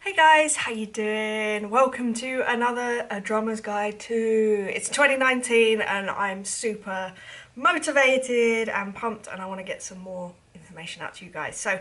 Hey guys, how you doing? Welcome to another A Drummer's Guide to... It's 2019 and I'm super motivated and pumped and I want to get some more information out to you guys. So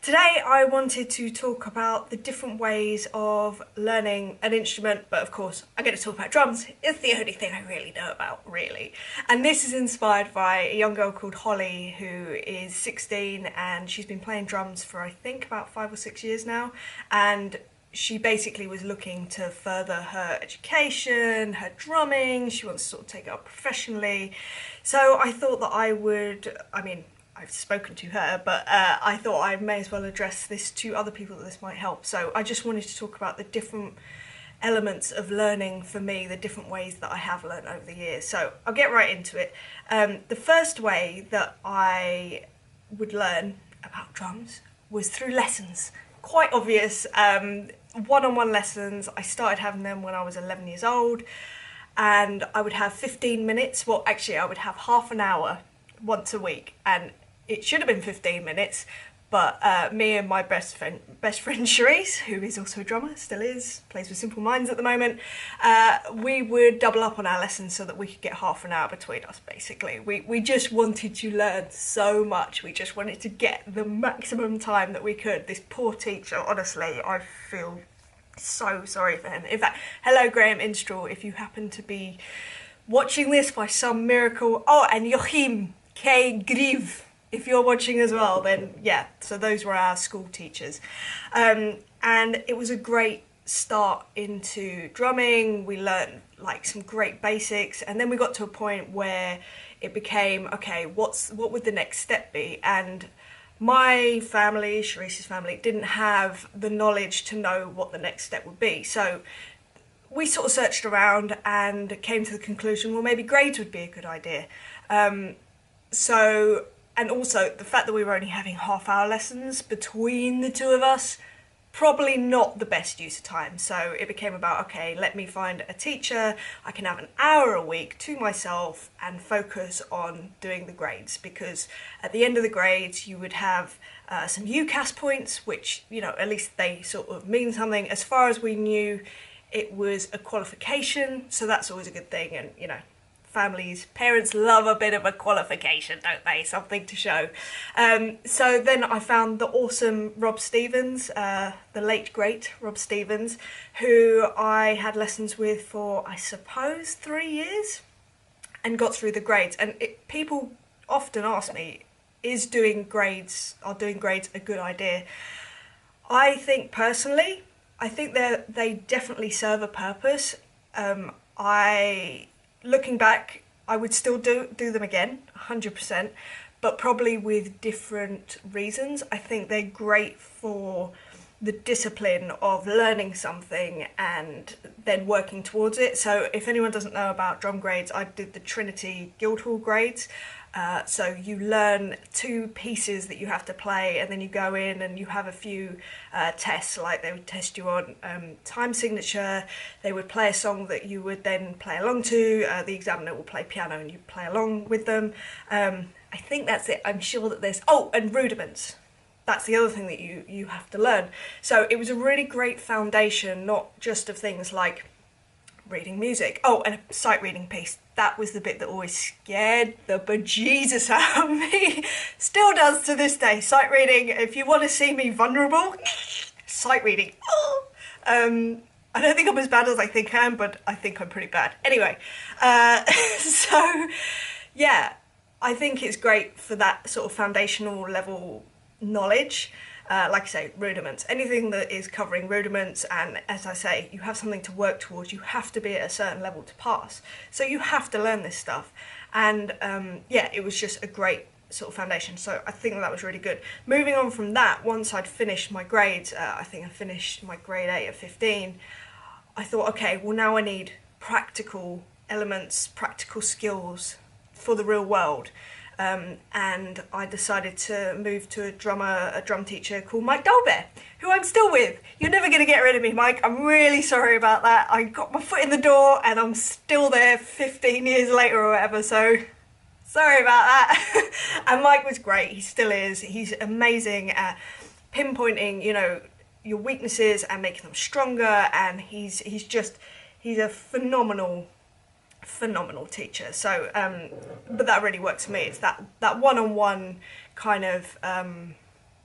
today I wanted to talk about the different ways of learning an instrument, but of course I'm going to talk about drums. It's the only thing I really know about, really. And this is inspired by a young girl called Holly who is 16 and she's been playing drums for I think about 5 or 6 years now, and she basically was looking to further her education, her drumming. She wants to sort of take it up professionally. So I thought that I've spoken to her, but I thought I may as well address this to other people that this might help. So I just wanted to talk about the different elements of learning for me, the different ways that I have learned over the years. So I'll get right into it. The first way that I would learn about drums was through lessons. Quite obvious. One-on-one lessons. I started having them when I was 11 years old, and I would have 15 minutes. Well, actually, I would have half an hour once a week, and it should have been 15 minutes. But me and my best friend Cherise, who is also a drummer, still is, plays with Simple Minds at the moment, we would double up on our lessons so that we could get half an hour between us, basically. We just wanted to learn so much. We just wanted to get the maximum time that we could. This poor teacher, honestly, I feel so sorry for him. In fact, hello Graham Instraw, if you happen to be watching this by some miracle. Oh, and Joachim K. Grieve. If you're watching as well, then yeah, so those were our school teachers. And it was a great start into drumming. We learned like some great basics, and then we got to a point where it became, okay, what would the next step be? And my family, Charice's family, didn't have the knowledge to know what the next step would be. So we sort of searched around and came to the conclusion, well, maybe grades would be a good idea. And also the fact that we were only having half-hour lessons between the two of us, probably not the best use of time. So it became about, okay, let me find a teacher. I can have an hour a week to myself and focus on doing the grades, because at the end of the grades you would have some UCAS points, which, you know, at least they sort of mean something. As far as we knew, it was a qualification, so that's always a good thing. And, you know, parents love a bit of a qualification, don't they? Something to show. So then I found the awesome Rob Stevens, the late great Rob Stevens, who I had lessons with for, I suppose, 3 years, and got through the grades. And people often ask me, is doing grades a good idea? I think personally, they definitely serve a purpose. Looking back, I would still do them again, 100%, but probably with different reasons. I think they're great for the discipline of learning something and then working towards it. So if anyone doesn't know about drum grades, I did the Trinity Guildhall grades. So you learn 2 pieces that you have to play, and then you go in and you have a few tests, like they would test you on time signature. They would play a song that you would then play along to. The examiner will play piano and you play along with them. I think that's it. I'm sure that there's... Oh, and rudiments. That's the other thing that you have to learn. So it was a really great foundation, not just of things like reading music. Oh, and a sight reading piece. That was the bit that always scared the bejesus out of me. Still does to this day. Sight reading, if you want to see me vulnerable, sight reading. I don't think I'm as bad as I think I am, but I think I'm pretty bad. Anyway, so yeah, I think it's great for that sort of foundational level knowledge. Like I say, rudiments, anything that is covering rudiments, and as I say, you have something to work towards. You have to be at a certain level to pass, so you have to learn this stuff. And yeah, it was just a great sort of foundation, so I think that was really good. Moving on from that, once I'd finished my grades, I think I finished my grade 8 at 15, I thought, okay, well now I need practical elements, practical skills for the real world. And I decided to move to a drum teacher called Mike Dolbear, who I'm still with. You're never going to get rid of me, Mike. I'm really sorry about that. I got my foot in the door and I'm still there 15 years later or whatever, so sorry about that. And Mike was great. He still is. He's amazing at pinpointing, you know, your weaknesses and making them stronger, and he's a phenomenal teacher. So but that really works for me. It's that one-on-one kind of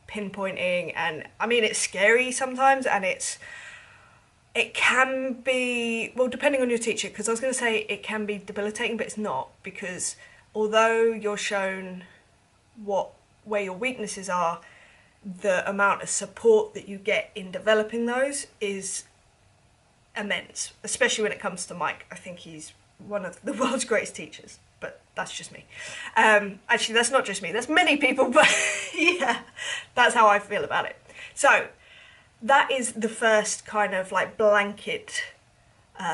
pinpointing, and I mean, it's scary sometimes, and it can be, well, depending on your teacher, because I was going to say it can be debilitating, but it's not, because although you're shown where your weaknesses are, the amount of support that you get in developing those is immense, especially when it comes to Mike. I think he's one of the world's greatest teachers, but that's just me. Actually, that's not just me, that's many people, but yeah, that's how I feel about it. So that is the first kind of like blanket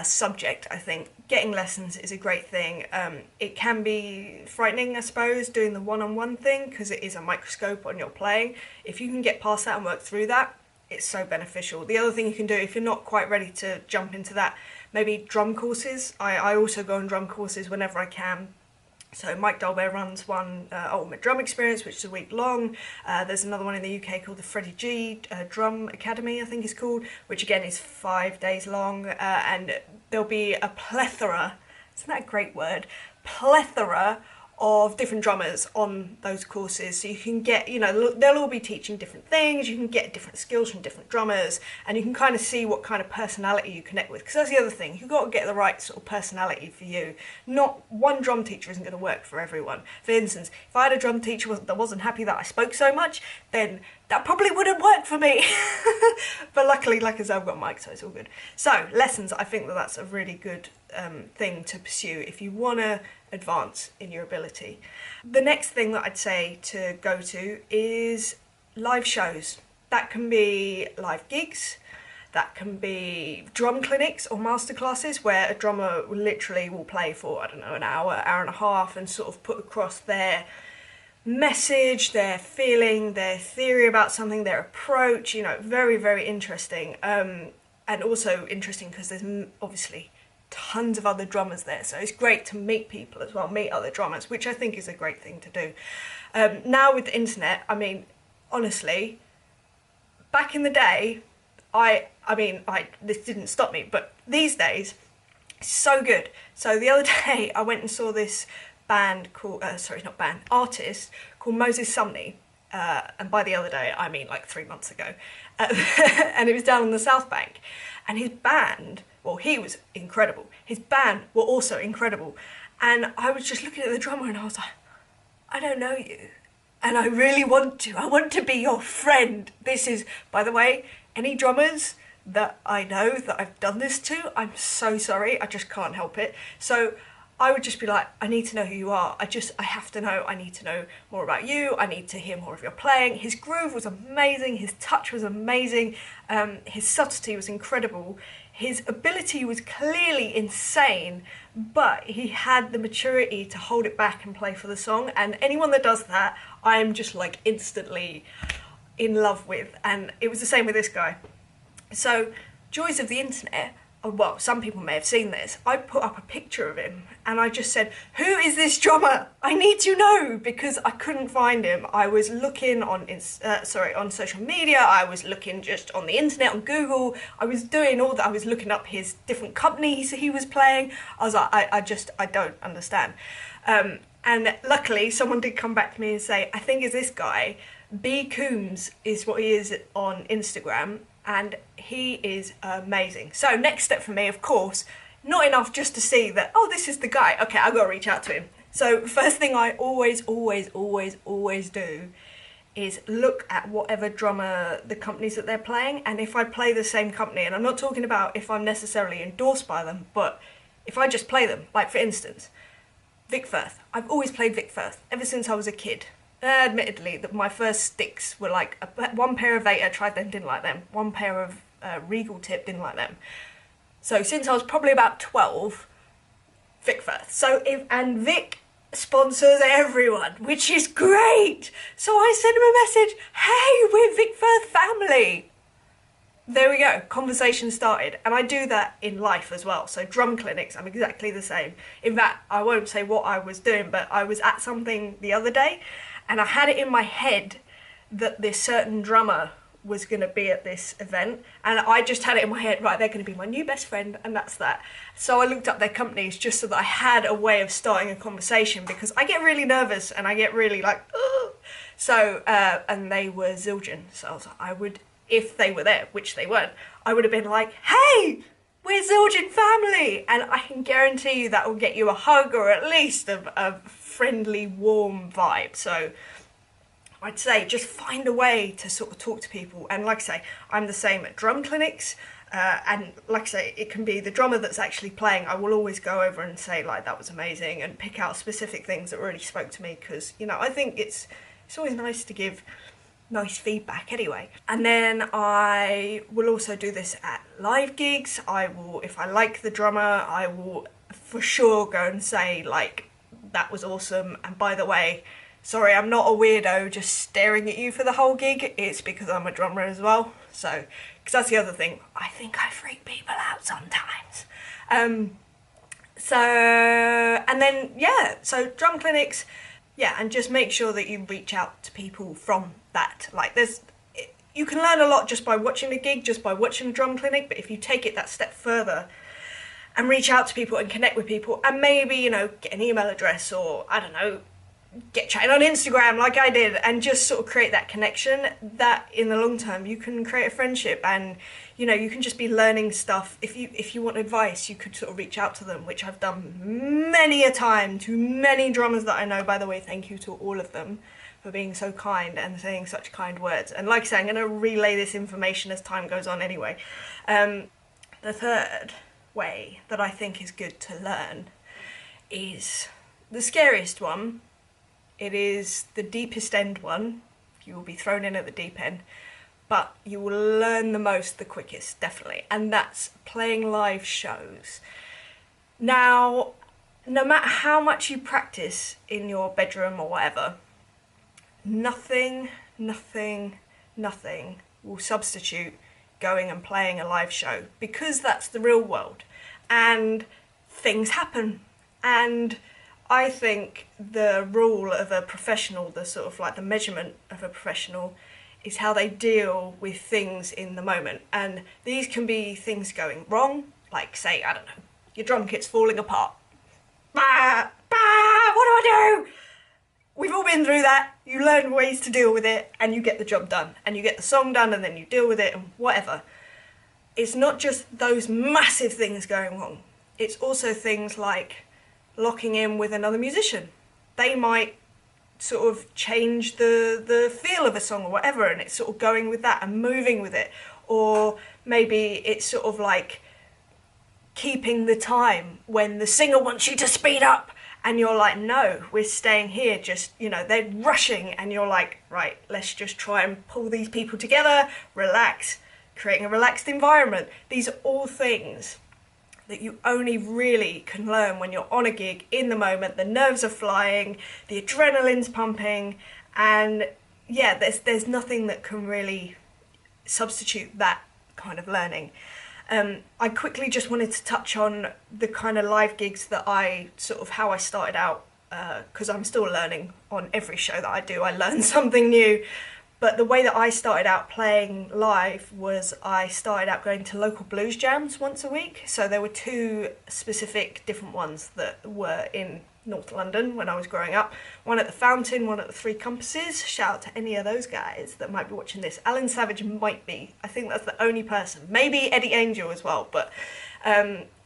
subject. I think getting lessons is a great thing. It can be frightening, I suppose, doing the one-on-one thing, because it is a microscope on your playing. If you can get past that and work through that, it's so beneficial. The other thing you can do, if you're not quite ready to jump into that, maybe drum courses. I also go on drum courses whenever I can. So Mike Dolan runs one, Ultimate Drum Experience, which is a week long. There's another one in the UK called the Freddie G Drum Academy, I think it's called, which again is 5 days long. And there'll be a plethora, isn't that a great word? Plethora of different drummers on those courses, so you can get, you know, they'll all be teaching different things, you can get different skills from different drummers, and you can kind of see what kind of personality you connect with, because that's the other thing, you've got to get the right sort of personality for you. Not one drum teacher isn't going to work for everyone. For instance, if I had a drum teacher that wasn't happy that I spoke so much, then that probably wouldn't work for me. But luckily, like I said, I've got Mike, so it's all good. So lessons, I think that's a really good thing to pursue if you want to advance in your ability. The next thing that I'd say to go to is live shows. That can be live gigs, that can be drum clinics or masterclasses where a drummer literally will play for, I don't know, an hour and a half, and sort of put across their message, their feeling, their theory about something, their approach. You know, very, very interesting. And also interesting because there's obviously tons of other drummers there, so it's great to meet people as well, meet other drummers, which I think is a great thing to do. Now with the internet, I mean, honestly, back in the day, I mean, this didn't stop me, but these days, it's so good. So the other day, I went and saw this band called, artist called Moses Sumney, and by the other day, I mean like 3 months ago, and it was down on the South Bank, and his band, well, he was incredible. His band were also incredible. And I was just looking at the drummer and I was like, I don't know you. And I really want to. I want to be your friend. This is, by the way, any drummers that I know that I've done this to, I'm so sorry. I just can't help it. So I would just be like, I need to know who you are. I have to know. I need to know more about you. I need to hear more of your playing. His groove was amazing. His touch was amazing. His subtlety was incredible. His ability was clearly insane, but he had the maturity to hold it back and play for the song. And anyone that does that, I am just like instantly in love with. And it was the same with this guy. So, joys of the internet. Well, some people may have seen this. I put up a picture of him and I just said, who is this drummer? I need to know, because I couldn't find him. I was looking on social media, I was looking just on the internet, on Google. I was doing all that. I was looking up his different companies he was playing. I was like, I don't understand. And luckily someone did come back to me and say, I think it's this guy. B. Coombs is what he is on Instagram. And he is amazing. So next step for me, of course, not enough just to see that, oh, this is the guy. Okay, I've got to reach out to him. So first thing I always do is look at whatever drummer, the companies that they're playing. And if I play the same company, and I'm not talking about if I'm necessarily endorsed by them, but if I just play them, like for instance, Vic Firth. I've always played Vic Firth ever since I was a kid. Admittedly, that my first sticks were like one pair of Veta, tried them, didn't like them. One pair of Regal Tip, didn't like them. So since I was probably about 12, Vic Firth. And Vic sponsors everyone, which is great. So I sent him a message, hey, we're Vic Firth family. There we go, conversation started. And I do that in life as well. So drum clinics, I'm exactly the same. In fact, I won't say what I was doing, but I was at something the other day and I had it in my head that this certain drummer was going to be at this event, and I just had it in my head, right, they're going to be my new best friend, and that's that. So I looked up their companies just so that I had a way of starting a conversation, because I get really nervous and I get really like, ugh. So, and they were Zildjian, so I was like, I would, if they were there, which they weren't, I would have been like, hey, we're Zildjian family, and I can guarantee you that will get you a hug, or at least a friendly, warm vibe. So I'd say just find a way to sort of talk to people. And like I say, I'm the same at drum clinics, and like I say, it can be the drummer that's actually playing. I will always go over and say, like, that was amazing, and pick out specific things that really spoke to me, because, you know, I think it's always nice to give nice feedback anyway. And then I will also do this at live gigs. I will, if I like the drummer, I will for sure go and say, like, that was awesome, and by the way, sorry, I'm not a weirdo just staring at you for the whole gig. It's because I'm a drummer as well. So, because that's the other thing. I think I freak people out sometimes. So, and then, yeah, so drum clinics, yeah, and just make sure that you reach out to people from that. Like, you can learn a lot just by watching a gig, just by watching a drum clinic, but if you take it that step further and reach out to people and connect with people, and maybe, you know, get an email address, or, I don't know, get chatting on Instagram like I did, and just sort of create that connection, that in the long term you can create a friendship, and, you know, you can just be learning stuff. If you want advice, you could sort of reach out to them, which I've done many a time to many drummers that I know. By the way, thank you to all of them for being so kind and saying such kind words. And like I say, I'm going to relay this information as time goes on anyway. The third way that I think is good to learn is the scariest one. It is the deepest end one. You will be thrown in at the deep end, but you will learn the most the quickest, definitely, and that's playing live shows. Now, no matter how much you practice in your bedroom or whatever, nothing will substitute going and playing a live show, because that's the real world, and things happen. And I think the rule of a professional, the sort of like the measurement of a professional, is how they deal with things in the moment. And these can be things going wrong, like, say, I don't know, your drum kit's falling apart. Bah, bah, what do I do? We've all been through that. You learn ways to deal with it, and you get the job done, and you get the song done, and then you deal with it, and whatever. It's not just those massive things going wrong. It's also things like locking in with another musician. They might sort of change the feel of a song or whatever, and it's sort of going with that and moving with it. Or maybe it's sort of like keeping the time when the singer wants you to speed up, and you're like, no, we're staying here, just, you know, they're rushing, and you're like, right, let's just try and pull these people together, relax, creating a relaxed environment. These are all things that you only really can learn when you're on a gig, in the moment. The nerves are flying, the adrenaline's pumping, and yeah, there's nothing that can really substitute that kind of learning. I quickly just wanted to touch on the kind of live gigs that how I started out, because I'm still learning on every show that I do. I learn something new. But the way that I started out playing live was I started out going to local blues jams once a week. So there were two specific different ones that were in North London when I was growing up. One at the Fountain, one at the Three Compasses. Shout out to any of those guys that might be watching this. Alan Savage might be. I think that's the only person. Maybe Eddie Angel as well. But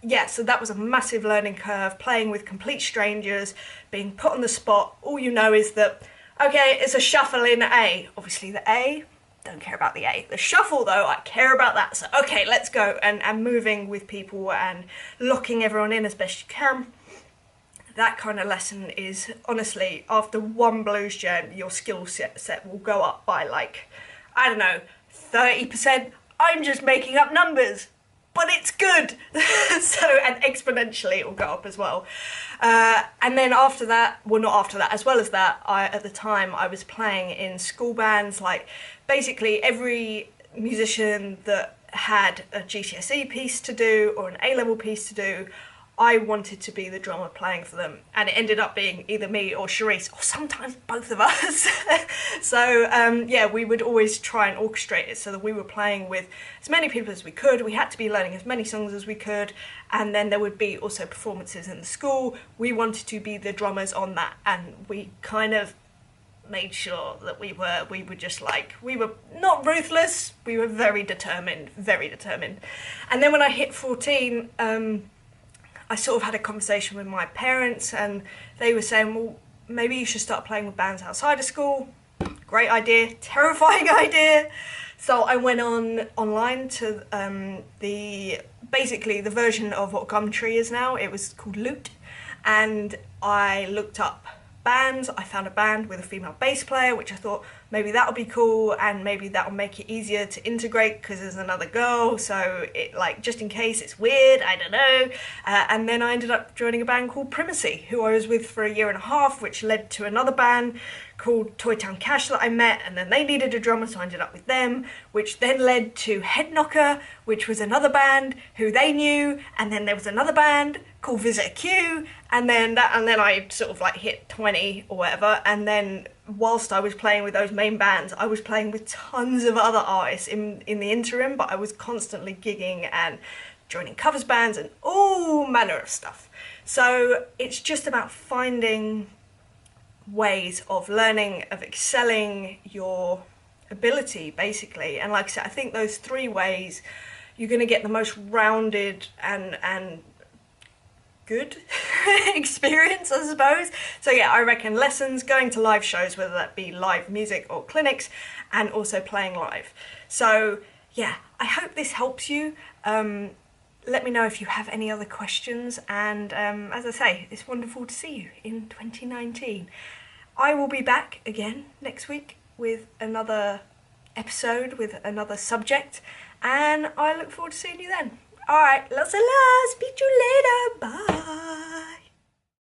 yeah, so that was a massive learning curve, playing with complete strangers, being put on the spot. All you know is that, okay, it's a shuffle in A. Obviously the A, don't care about the A. The shuffle though, I care about that. So okay, let's go. And moving with people and locking everyone in as best you can. That kind of lesson is, honestly, after one blues jam, your skill set will go up by, like, I don't know, 30%. I'm just making up numbers, but it's good. So, and exponentially it will go up as well. And then after that, well, not after that, as well as that, at the time I was playing in school bands. Like, basically every musician that had a GCSE piece to do or an A-level piece to do, I wanted to be the drummer playing for them, and it ended up being either me or Charisse, or sometimes both of us. So yeah, we would always try and orchestrate it so that we were playing with as many people as we could. We had to be learning as many songs as we could, and then there would be also performances in the school. We wanted to be the drummers on that, and we kind of made sure that we were just like, we were not ruthless, we were very determined. And then when I hit 14, I sort of had a conversation with my parents, and they were saying, well, maybe you should start playing with bands outside of school. Great idea, terrifying idea. So I went online to basically the version of what Gumtree is now. It was called Loot, and I looked up bands. I found a band with a female bass player, which I thought maybe that would be cool, and maybe that will make it easier to integrate because there's another girl, so it, like, just in case it's weird, I don't know. And then I ended up joining a band called Primacy, who I was with for a year and a half, which led to another band called Toy Town Cash that I met, and then they needed a drummer, so I ended up with them, which then led to Head Knocker, which was another band who they knew, and then there was another band called Visitor Q, and then I sort of like hit 20 or whatever, and then whilst I was playing with those main bands, I was playing with tons of other artists in the interim, but I was constantly gigging and joining covers bands and all manner of stuff. So it's just about finding ways of learning, of excelling your ability, basically. And like I said, I think those 3 ways you're going to get the most rounded and good experience, I suppose. So yeah, I reckon lessons, going to live shows, whether that be live music or clinics, and also playing live. So yeah, I hope this helps you. Let me know if you have any other questions, and as I say, it's wonderful to see you in 2019. I will be back again next week with another episode, with another subject, and I look forward to seeing you then. Alright, lots of love, speak to you later, bye!